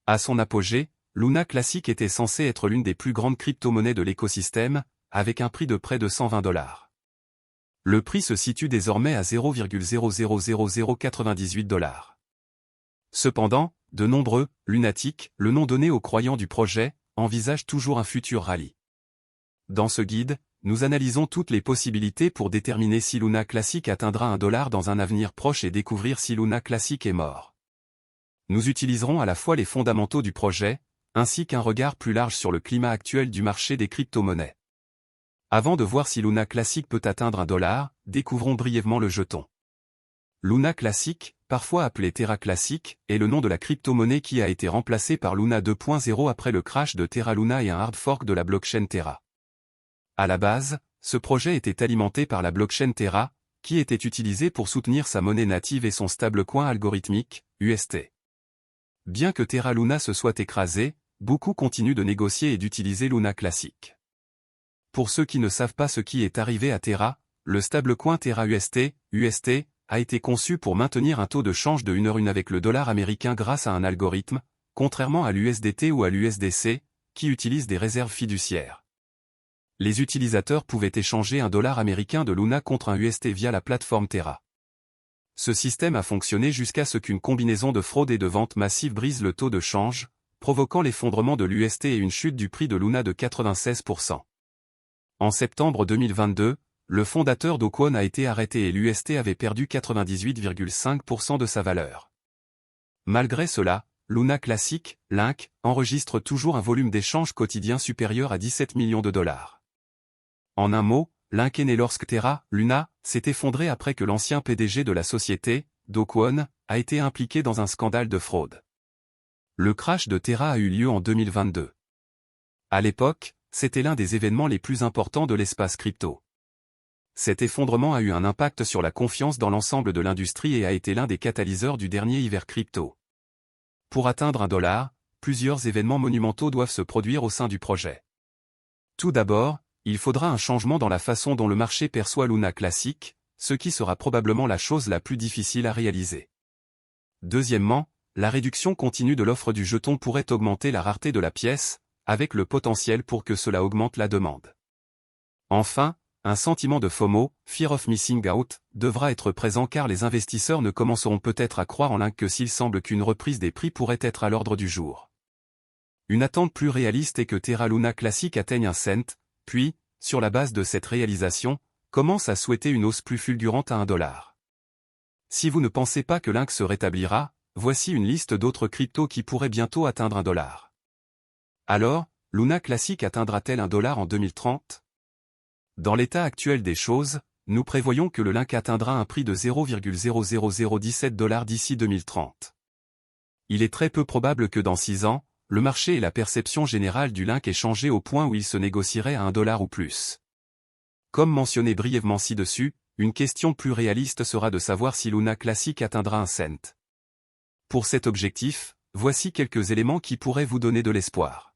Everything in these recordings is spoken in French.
À son apogée, Luna Classic était censée être l'une des plus grandes crypto-monnaies de l'écosystème, avec un prix de près de 120 $. Le prix se situe désormais à 0,000098 $. Cependant, de nombreux lunatiques, le nom donné aux croyants du projet, envisagent toujours un futur rallye. Dans ce guide, nous analysons toutes les possibilités pour déterminer si Luna Classic atteindra $1 dans un avenir proche et découvrir si Luna Classic est mort. Nous utiliserons à la fois les fondamentaux du projet, ainsi qu'un regard plus large sur le climat actuel du marché des crypto-monnaies. Avant de voir si Luna Classic peut atteindre $1, découvrons brièvement le jeton. Luna Classic, parfois appelé Terra Classic, est le nom de la crypto-monnaie qui a été remplacée par Luna 2.0 après le crash de Terra Luna et un hard fork de la blockchain Terra. À la base, ce projet était alimenté par la blockchain Terra, qui était utilisée pour soutenir sa monnaie native et son stablecoin algorithmique, UST. Bien que Terra Luna se soit écrasé, beaucoup continuent de négocier et d'utiliser Luna Classic. Pour ceux qui ne savent pas ce qui est arrivé à Terra, le stablecoin Terra UST, a été conçu pour maintenir un taux de change de 1 avec le dollar américain grâce à un algorithme, contrairement à l'USDT ou à l'USDC, qui utilisent des réserves fiduciaires. Les utilisateurs pouvaient échanger un dollar américain de Luna contre un UST via la plateforme Terra. Ce système a fonctionné jusqu'à ce qu'une combinaison de fraude et de vente massive brise le taux de change, provoquant l'effondrement de l'UST et une chute du prix de Luna de 96%. En septembre 2022, le fondateur d'Okwon a été arrêté et l'UST avait perdu 98,5% de sa valeur. Malgré cela, Luna Classic, Link, enregistre toujours un volume d'échanges quotidien supérieur à 17 millions de $. En un mot, Link est né lorsque Terra, Luna, s'est effondré après que l'ancien PDG de la société, Do-kwon, a été impliqué dans un scandale de fraude. Le crash de Terra a eu lieu en 2022. À l'époque, c'était l'un des événements les plus importants de l'espace crypto. Cet effondrement a eu un impact sur la confiance dans l'ensemble de l'industrie et a été l'un des catalyseurs du dernier hiver crypto. Pour atteindre $1, plusieurs événements monumentaux doivent se produire au sein du projet. Tout d'abord, il faudra un changement dans la façon dont le marché perçoit Luna Classic, ce qui sera probablement la chose la plus difficile à réaliser. Deuxièmement, la réduction continue de l'offre du jeton pourrait augmenter la rareté de la pièce, avec le potentiel pour que cela augmente la demande. Enfin, un sentiment de FOMO, Fear of Missing Out, devra être présent car les investisseurs ne commenceront peut-être à croire en Link que s'il semble qu'une reprise des prix pourrait être à l'ordre du jour. Une attente plus réaliste est que Terra Luna Classic atteigne un cent, puis, sur la base de cette réalisation, commence à souhaiter une hausse plus fulgurante à $1. Si vous ne pensez pas que Link se rétablira, voici une liste d'autres cryptos qui pourraient bientôt atteindre $1. Alors, Luna Classic atteindra-t-elle $1 en 2030? Dans l'état actuel des choses, nous prévoyons que le Link atteindra un prix de 0,00017 $ d'ici 2030. Il est très peu probable que dans 6 ans, le marché et la perception générale du Link aient changé au point où il se négocierait à $1 ou plus. Comme mentionné brièvement ci-dessus, une question plus réaliste sera de savoir si Luna Classic atteindra un cent. Pour cet objectif, voici quelques éléments qui pourraient vous donner de l'espoir.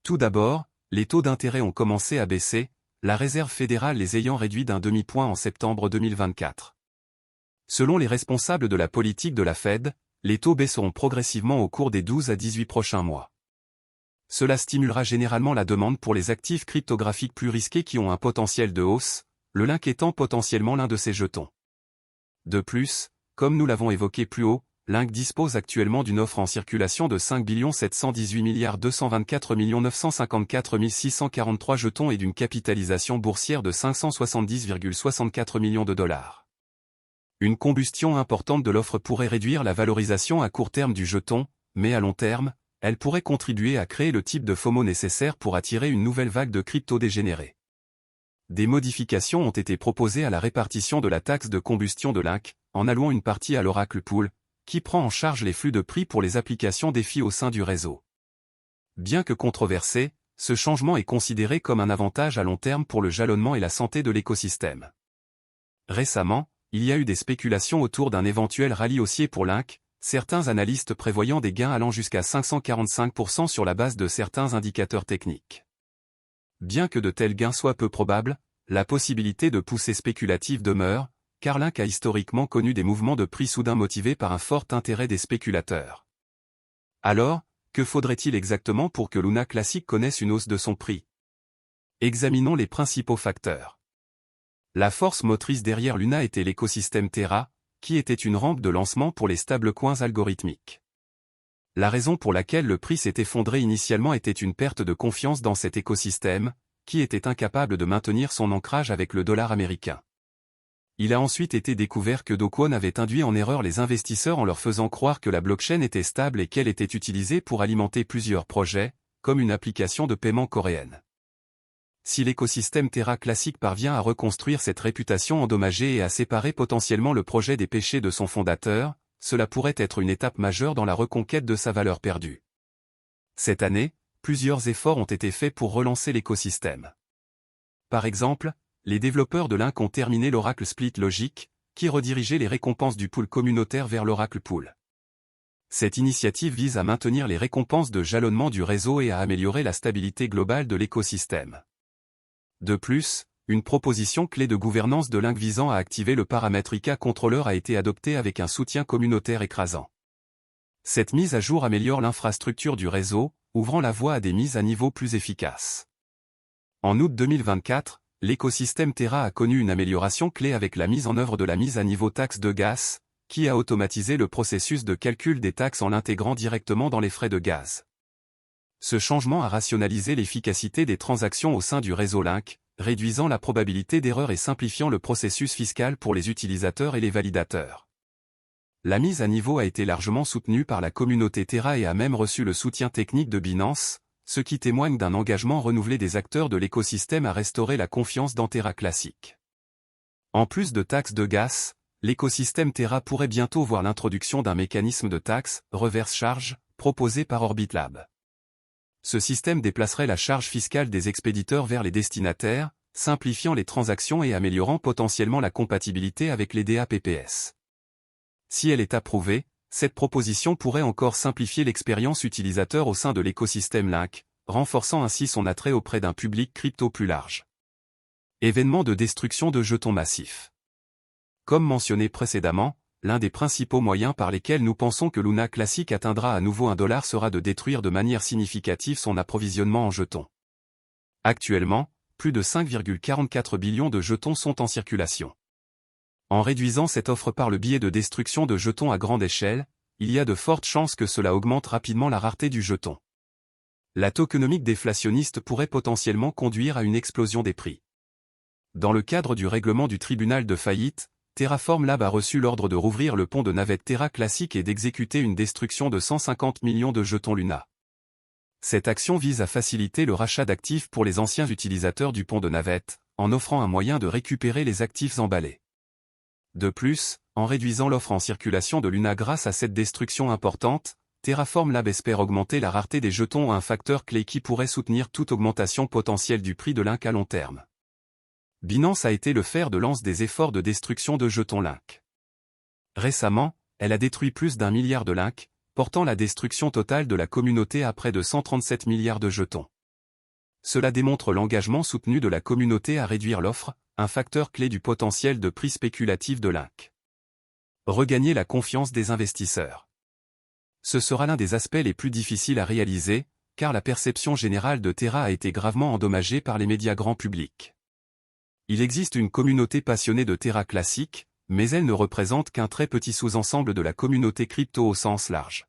Tout d'abord, les taux d'intérêt ont commencé à baisser, la Réserve fédérale les ayant réduits d'1 demi-point en septembre 2024. Selon les responsables de la politique de la Fed, les taux baisseront progressivement au cours des 12 à 18 prochains mois. Cela stimulera généralement la demande pour les actifs cryptographiques plus risqués qui ont un potentiel de hausse, le Link étant potentiellement l'un de ces jetons. De plus, comme nous l'avons évoqué plus haut, Link dispose actuellement d'une offre en circulation de 5 718 224 954 643 jetons et d'une capitalisation boursière de 570,64 millions de $. Une combustion importante de l'offre pourrait réduire la valorisation à court terme du jeton, mais à long terme, elle pourrait contribuer à créer le type de FOMO nécessaire pour attirer une nouvelle vague de crypto-dégénérés. Des modifications ont été proposées à la répartition de la taxe de combustion de Link, en allouant une partie à l'Oracle Pool, qui prend en charge les flux de prix pour les applications DeFi au sein du réseau. Bien que controversé, ce changement est considéré comme un avantage à long terme pour le jalonnement et la santé de l'écosystème. Récemment, il y a eu des spéculations autour d'un éventuel rallye haussier pour Link, certains analystes prévoyant des gains allant jusqu'à 545% sur la base de certains indicateurs techniques. Bien que de tels gains soient peu probables, la possibilité de poussée spéculative demeure, car Link a historiquement connu des mouvements de prix soudains motivés par un fort intérêt des spéculateurs. Alors, que faudrait-il exactement pour que Luna Classic connaisse une hausse de son prix? Examinons les principaux facteurs. La force motrice derrière Luna était l'écosystème Terra, qui était une rampe de lancement pour les stablecoins algorithmiques. La raison pour laquelle le prix s'est effondré initialement était une perte de confiance dans cet écosystème, qui était incapable de maintenir son ancrage avec le dollar américain. Il a ensuite été découvert que Do Kwon avait induit en erreur les investisseurs en leur faisant croire que la blockchain était stable et qu'elle était utilisée pour alimenter plusieurs projets, comme une application de paiement coréenne. Si l'écosystème Terra Classic parvient à reconstruire cette réputation endommagée et à séparer potentiellement le projet des péchés de son fondateur, cela pourrait être une étape majeure dans la reconquête de sa valeur perdue. Cette année, plusieurs efforts ont été faits pour relancer l'écosystème. Par exemple, les développeurs de Link ont terminé l'Oracle Split Logic, qui redirigeait les récompenses du pool communautaire vers l'Oracle Pool. Cette initiative vise à maintenir les récompenses de jalonnement du réseau et à améliorer la stabilité globale de l'écosystème. De plus, une proposition clé de gouvernance de Link visant à activer le paramètre IK contrôleur a été adoptée avec un soutien communautaire écrasant. Cette mise à jour améliore l'infrastructure du réseau, ouvrant la voie à des mises à niveau plus efficaces. En août 2024, l'écosystème Terra a connu une amélioration clé avec la mise en œuvre de la mise à niveau taxe de gaz, qui a automatisé le processus de calcul des taxes en l'intégrant directement dans les frais de gaz. Ce changement a rationalisé l'efficacité des transactions au sein du réseau Link, réduisant la probabilité d'erreur et simplifiant le processus fiscal pour les utilisateurs et les validateurs. La mise à niveau a été largement soutenue par la communauté Terra et a même reçu le soutien technique de Binance, ce qui témoigne d'un engagement renouvelé des acteurs de l'écosystème à restaurer la confiance dans Terra Classic. En plus de taxes de gaz, l'écosystème Terra pourrait bientôt voir l'introduction d'un mécanisme de taxe, reverse charge, proposé par Orbitlab. Ce système déplacerait la charge fiscale des expéditeurs vers les destinataires, simplifiant les transactions et améliorant potentiellement la compatibilité avec les DAPPS. Si elle est approuvée, cette proposition pourrait encore simplifier l'expérience utilisateur au sein de l'écosystème Link, renforçant ainsi son attrait auprès d'un public crypto plus large. Événement de destruction de jetons massifs. Comme mentionné précédemment, l'un des principaux moyens par lesquels nous pensons que Luna Classic atteindra à nouveau $1 sera de détruire de manière significative son approvisionnement en jetons. Actuellement, plus de 5,44 billions de jetons sont en circulation. En réduisant cette offre par le biais de destruction de jetons à grande échelle, il y a de fortes chances que cela augmente rapidement la rareté du jeton. La tokenomique déflationniste pourrait potentiellement conduire à une explosion des prix. Dans le cadre du règlement du tribunal de faillite, Terraform Lab a reçu l'ordre de rouvrir le pont de navette Terra Classic et d'exécuter une destruction de 150 millions de jetons Luna. Cette action vise à faciliter le rachat d'actifs pour les anciens utilisateurs du pont de navette, en offrant un moyen de récupérer les actifs emballés. De plus, en réduisant l'offre en circulation de Luna grâce à cette destruction importante, Terraform Lab espère augmenter la rareté des jetons à un facteur clé qui pourrait soutenir toute augmentation potentielle du prix de Link à long terme. Binance a été le fer de lance des efforts de destruction de jetons Link. Récemment, elle a détruit plus d'1 milliard de Link, portant la destruction totale de la communauté à près de 137 milliards de jetons. Cela démontre l'engagement soutenu de la communauté à réduire l'offre, un facteur clé du potentiel de prix spéculatif de Link. Regagner la confiance des investisseurs. Ce sera l'un des aspects les plus difficiles à réaliser, car la perception générale de Terra a été gravement endommagée par les médias grand public. Il existe une communauté passionnée de Terra Classic, mais elle ne représente qu'un très petit sous-ensemble de la communauté crypto au sens large.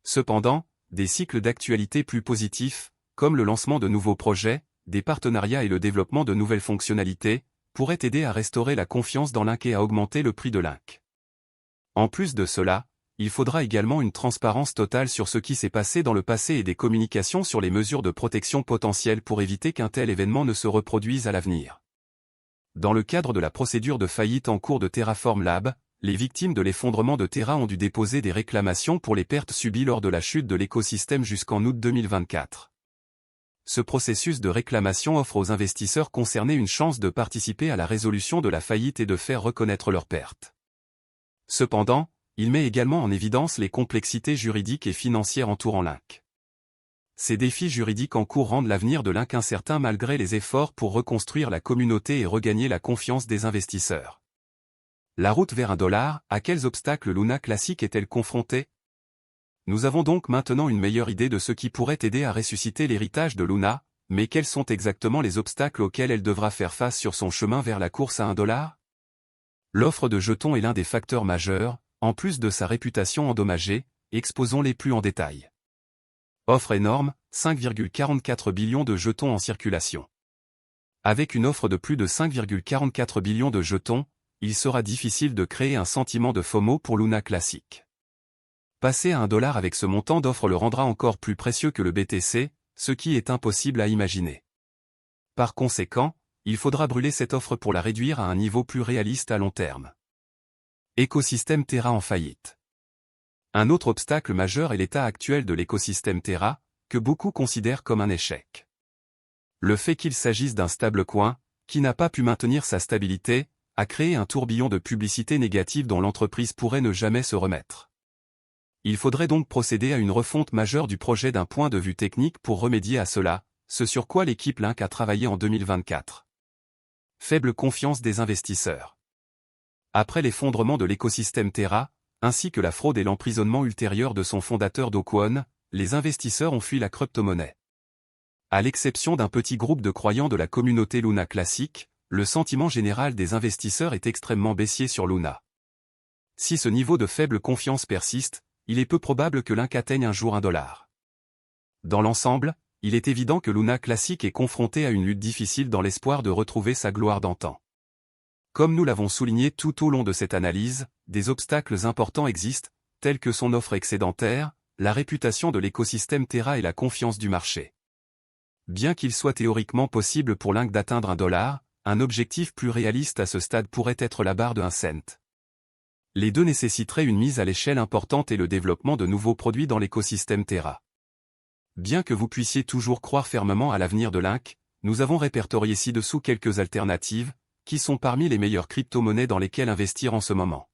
Cependant, des cycles d'actualité plus positifs, comme le lancement de nouveaux projets, des partenariats et le développement de nouvelles fonctionnalités, pourraient aider à restaurer la confiance dans Link et à augmenter le prix de Link. En plus de cela, il faudra également une transparence totale sur ce qui s'est passé dans le passé et des communications sur les mesures de protection potentielles pour éviter qu'un tel événement ne se reproduise à l'avenir. Dans le cadre de la procédure de faillite en cours de Terraform Lab, les victimes de l'effondrement de Terra ont dû déposer des réclamations pour les pertes subies lors de la chute de l'écosystème jusqu'en août 2024. Ce processus de réclamation offre aux investisseurs concernés une chance de participer à la résolution de la faillite et de faire reconnaître leurs pertes. Cependant, il met également en évidence les complexités juridiques et financières entourant Link. Ces défis juridiques en cours rendent l'avenir de Link incertain malgré les efforts pour reconstruire la communauté et regagner la confiance des investisseurs. La route vers $1, à quels obstacles Luna Classic est-elle confrontée? Nous avons donc maintenant une meilleure idée de ce qui pourrait aider à ressusciter l'héritage de Luna, mais quels sont exactement les obstacles auxquels elle devra faire face sur son chemin vers la course à $1? L'offre de jetons est l'un des facteurs majeurs, en plus de sa réputation endommagée, exposons-les plus en détail. Offre énorme, 5,44 billions de jetons en circulation. Avec une offre de plus de 5,44 billions de jetons, il sera difficile de créer un sentiment de FOMO pour Luna Classic. Passer à $1 avec ce montant d'offre le rendra encore plus précieux que le BTC, ce qui est impossible à imaginer. Par conséquent, il faudra brûler cette offre pour la réduire à un niveau plus réaliste à long terme. Écosystème Terra en faillite. Un autre obstacle majeur est l'état actuel de l'écosystème Terra, que beaucoup considèrent comme un échec. Le fait qu'il s'agisse d'un stablecoin, qui n'a pas pu maintenir sa stabilité, a créé un tourbillon de publicité négative dont l'entreprise pourrait ne jamais se remettre. Il faudrait donc procéder à une refonte majeure du projet d'un point de vue technique pour remédier à cela, ce sur quoi l'équipe Link a travaillé en 2024. Faible confiance des investisseurs. Après l'effondrement de l'écosystème Terra, ainsi que la fraude et l'emprisonnement ultérieur de son fondateur Do Kwon, les investisseurs ont fui la crypto-monnaie. À l'exception d'un petit groupe de croyants de la communauté Luna Classic, le sentiment général des investisseurs est extrêmement baissier sur Luna. Si ce niveau de faible confiance persiste, il est peu probable que Link atteigne un jour $1. Dans l'ensemble, il est évident que Luna Classic est confronté à une lutte difficile dans l'espoir de retrouver sa gloire d'antan. Comme nous l'avons souligné tout au long de cette analyse, des obstacles importants existent, tels que son offre excédentaire, la réputation de l'écosystème Terra et la confiance du marché. Bien qu'il soit théoriquement possible pour Link d'atteindre $1, un objectif plus réaliste à ce stade pourrait être la barre de 1 cent. Les deux nécessiteraient une mise à l'échelle importante et le développement de nouveaux produits dans l'écosystème Terra. Bien que vous puissiez toujours croire fermement à l'avenir de Link, nous avons répertorié ci-dessous quelques alternatives, qui sont parmi les meilleures crypto-monnaies dans lesquelles investir en ce moment.